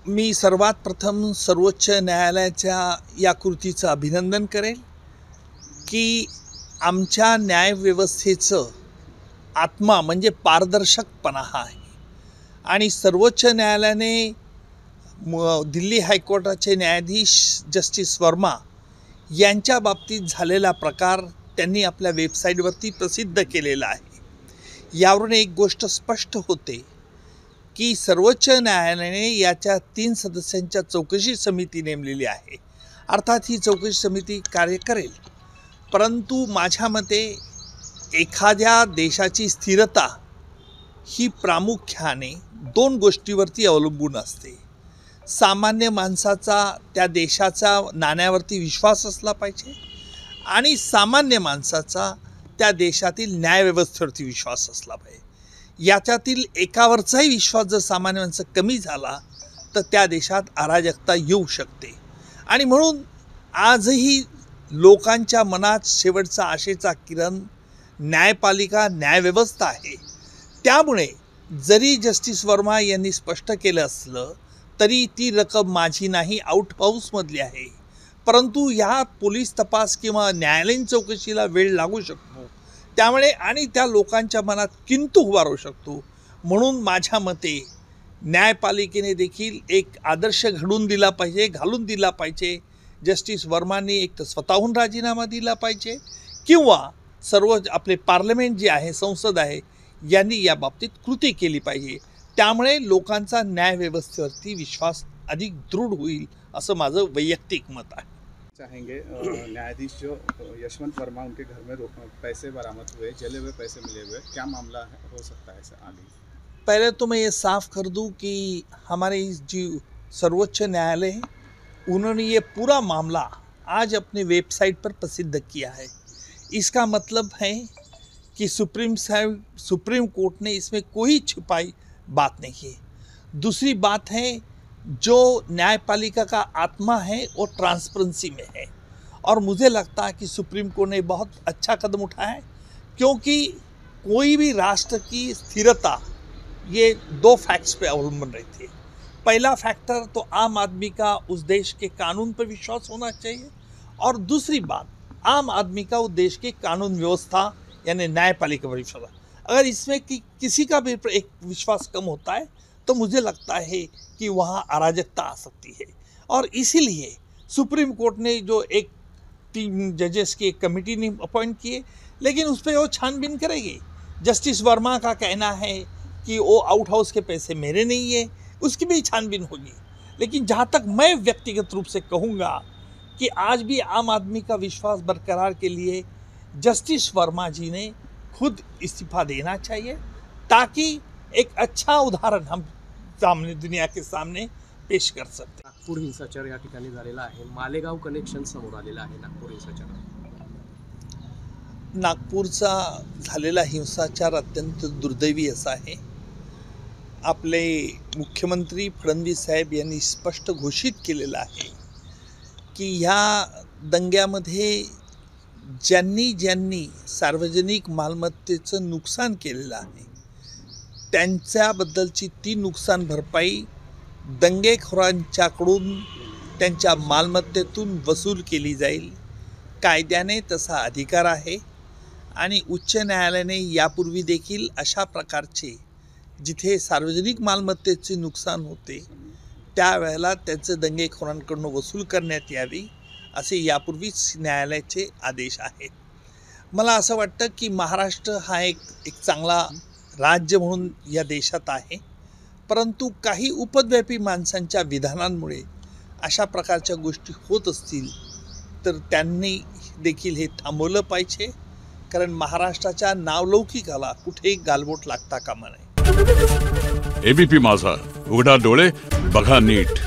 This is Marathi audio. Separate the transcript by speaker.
Speaker 1: मी सर्वात प्रथम सर्वोच्च न्यायालयाच्या या कृतीचं अभिनंदन करेल की आमच्या न्यायव्यवस्थेचं आत्मा म्हणजे पारदर्शकपणा हा आहे आणि सर्वोच्च न्यायालयाने दिल्ली हायकोर्टाचे न्यायाधीश जस्टिस वर्मा यांच्या बाबतीत झालेला प्रकार त्यांनी आपल्या वेबसाईटवरती प्रसिद्ध केलेला आहे। यावरून एक गोष्ट स्पष्ट होते की सर्वोच्च न्यायालयाने याच्या 3 सदस्यांच्या चौकशी समिती नेमलेली आहे। अर्थात ही चौकशी समिती कार्य करेल, परंतु माझ्या मते एखाद्या देशाची स्थिरता ही प्रामुख्याने 2 गोष्टीवरती अवलंबून असते। सामान्य माणसाचा त्या देशाच्या नाण्यावरती विश्वास असला पाहिजे आणि सामान्य माणसाचा त्या देशातील न्यायव्यवस्थेवरती विश्वास असला पाहिजे। याच्यातील एकावरचाही विश्वास जर सामान्य माणसं कमी झाला तर त्या देशात अराजकता येऊ शकते आणि म्हणून आजही लोकांच्या मनात शेवटचा आशेचा किरण न्यायपालिका न्यायव्यवस्था आहे। त्यामुळे जरी जस्टिस वर्मा यांनी स्पष्ट केलं असलं तरी ती रक्कम माझी नाही, आउट हाऊसमधली आहे, परंतु ह्या पोलीस तपास किंवा न्यायालयीन चौकशीला वेळ लागू शकतो, त्यामुळे आणि त्या लोकांच्या मनात किंतु उभारू शकतो। म्हणून माझ्या मते न्यायपालिकेने देखील एक आदर्श घडून घालून दिला पाहिजे। जस्टिस वर्मांनी एक तर स्वतःहून राजीनामा दिला पाहिजे किंवा सर्व आपले पार्लमेंट जे आहे, संसद आहे, यांनी या बाबतीत कृती केली पाहिजे। त्यामुळे लोकांचा न्यायव्यवस्थेवरती विश्वास अधिक दृढ होईल असं माझं वैयक्तिक मत आहे।
Speaker 2: चाहेंगे न्यायाधीश जो यशवंत वर्मा, उनके घर में पैसे बरामद हुए, जले हुए पैसे मिले हुए, क्या मामला हो सकता है सर आगे?
Speaker 1: पहले तो मैं ये साफ कर दूं कि हमारे जी सर्वोच्च न्यायालय है, उन्होंने ये पूरा मामला आज अपने वेबसाइट पर प्रसिद्ध किया है। इसका मतलब है कि सुप्रीम कोर्ट ने इसमें कोई छिपाई बात नहीं है। दूसरी बात है, जो न्यायपालिका का आत्मा है वो ट्रांसपेरेंसी में है और मुझे लगता है कि सुप्रीम कोर्ट ने बहुत अच्छा कदम उठाया है, क्योंकि कोई भी राष्ट्र की स्थिरता ये 2 फैक्ट्स पे अवलंबन रहती है। पहला फैक्टर तो आम आदमी का उस देश के कानून पर विश्वास होना चाहिए और दूसरी बात आम आदमी का उस देश के कानून व्यवस्था यानी न्यायपालिका पर विश्वास। अगर इसमें किसी का भी एक विश्वास कम होता है तो मुझे लगता है कि वहाँ अराजकता आ सकती है और इसीलिए सुप्रीम कोर्ट ने जो एक 3 जजेस की एक कमेटी ने अपॉइंट किए, लेकिन उस पर वो छानबीन करेगी। जस्टिस वर्मा का कहना है कि वो आउट हाउस के पैसे मेरे नहीं है, उसकी भी छानबीन होगी। लेकिन जहाँ तक मैं व्यक्तिगत रूप से कहूँगा कि आज भी आम आदमी का विश्वास बरकरार के लिए जस्टिस वर्मा जी ने खुद इस्तीफा देना चाहिए, ताकि एक अच्छा उदाहरण हम सामने दुनिया के सामने पेश कर सकते।
Speaker 3: नागपूर हिंसाचार या ठिकाणी झालेला आहे, मालेगाव कनेक्शन समोर आलेला आहे। नागपूर हिंसाचार,
Speaker 1: नागपूरचा झालेला हिंसाचार अत्यंत दुर्दैवी असा आहे। आपले मुख्यमंत्री फडणवीस साहेब यांनी स्पष्ट घोषित केलेलं आहे की ह्या दंग्यामध्ये ज्यांनी सार्वजनिक मालमत्तेचं नुकसान केलेलं आहे त्यांच्याबद्दलची ती नुकसान भरपाई दंगेखोरांच्याकडून त्यांच्या मालमत्तेतून वसूल केली जाईल। कायद्याने तसा अधिकार आहे आणि उच्च न्यायालयाने यापूर्वी देखील अशा प्रकारचे जिथे सार्वजनिक मालमत्तेचे नुकसान होते त्यावेळेला त्याचे दंगेखोरांकडून वसूल करण्यात यावी असे यापूर्वीच न्यायालयाचे आदेश आहेत। मला असं वाटतं की महाराष्ट्र हा एक चांगला राज्य म्हणून या देशात आहे, परंतु काही उपद्व्यापी माणसांच्या विधानांमुळे अशा प्रकारच्या गोष्टी होत असतील तर त्यांनी देखील हे थांबवलं पाहिजे, कारण महाराष्ट्राच्या नावलौकिकाला कुठेही गालबोट लागता कामा नये।
Speaker 4: एबीपी माझा, उघडा डोळे बघा नीट।